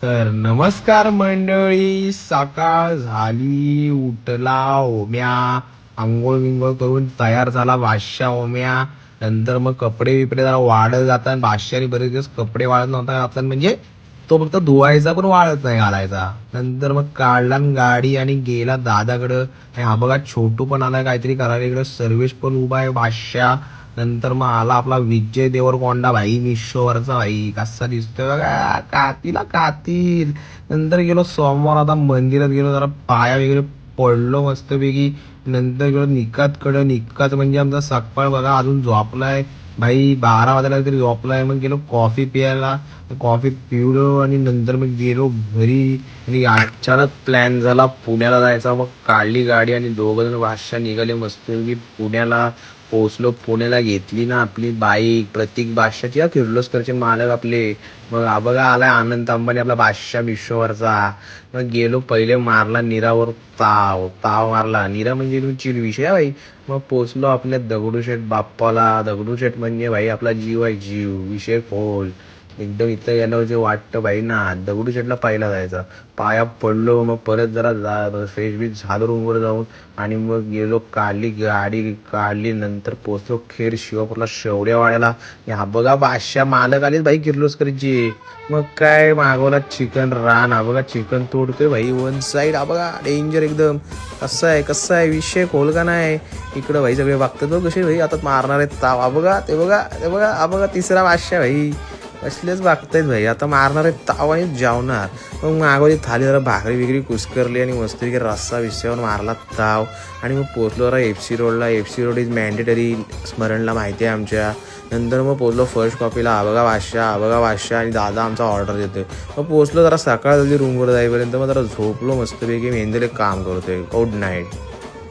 तर नमस्कार मंडळी, सकाळ झाली, उठला ओम्या, आंघोळ विंघोळ करून तयार झाला बादशा ओम्या. नंतर मग कपडे बिपडे जरा वाळत जातात. बादशाने बरेच दिवस कपडे वाळत नव्हता घातला, म्हणजे तो फक्त धुवायचा पण वाळत नाही घालायचा. नंतर मग काढला न गाडी आणि गेला दादाकडं. आणि हा बघा छोटू पण आलाय काहीतरी करायला इकडं. सर्वेश पण उभा आहे बादशा. नंतर मग आला आपला विजय देवरकोंडा भाई, मिशोवरचा भाई, कसा दिसतोय बघा, कातीला कातील. नंतर गेलो सोमवार, आता मंदिरात गेलो, जरा पाया वगैरे पडलो मस्तपैकी. नंतर गेलो निकातकडं. निकात म्हणजे आमचा सकपाळ बघा अजून झोपलाय भाई, 12 वाजायला तरी झोपलाय. मग गेलो कॉफी प्यायला, कॉफी पिवलो आणि नंतर मग गेलो घरी. आणि अचानक प्लॅन झाला पुण्याला जायचा. मग काढली गाडी आणि दोघं जण बादशा निघाले मस्तपैकी पुण्याला. पोहोचलो पुण्याला, घेतली ना आपली बाईक प्रतीक बादशाची, या किर्लोस्करचे मालक आपले. मग हा बघा आलाय आनंद अंबानी आपला बादशा मिशोवरचा. मग गेलो, पहिले मारला नीरावर ताव ताव मारला. नीरा म्हणजे एकदम चिल विषय आहे भाई. मग पोचलो आपल्या दगडूशेठ बाप्पाला. दगडूशेठ म्हणजे भाई आपला जीव आहे, जीव विषय खोल एकदम. इथं गेल्यावर जे वाटतं भाई ना, दगडूशेठला पहिला जायचा. पाया पडलो, मग परत जरा फ्रेश बीश झालो रूमवर जाऊन. आणि मग गेलो, काढली गाडी, काढली. नंतर पोचलो खेड शिवापूरला शेवड्यावाड्याला. हा बघा बादशा मालक आलेच भाई किर्लोस्करची. मग काय मागवला चिकन रान. हा बघा चिकन तोडतोय भाई वन साईड. हा बघा डेंजर एकदम. कसं आहे विषय खोल का नाही. इकडं भाई सगळे बघतात बघ कसे भाई आता मारणार आहेत ताव. हा बघा ते बघा ते बघा. हा बघा तिसरा बादशा भाई, असलेच बघतायत भाई, आता मारणार आहेत ताव आणि जेवणार. मग मागवली थाली, जरा भाकरी बिकरी कुस्करली आणि मस्तपैकी रस्सा विस्स्यावर मारला ताव. आणि मग पोचलो जरा FC रोडला. FC रोड इज मॅन्डेटरी, स्मरणला माहिती आहे आमच्या. नंतर मग पोचलो फर्स्ट कॉपीला. हा बघा बादशाह आणि दादा आमचा ऑर्डर देतोय. मग पोचलो जरा सकाळ झाली रूमवर जाईपर्यंत. मग जरा झोपलो मस्तपैकी, मेहंदीला काम करतोय. Good night.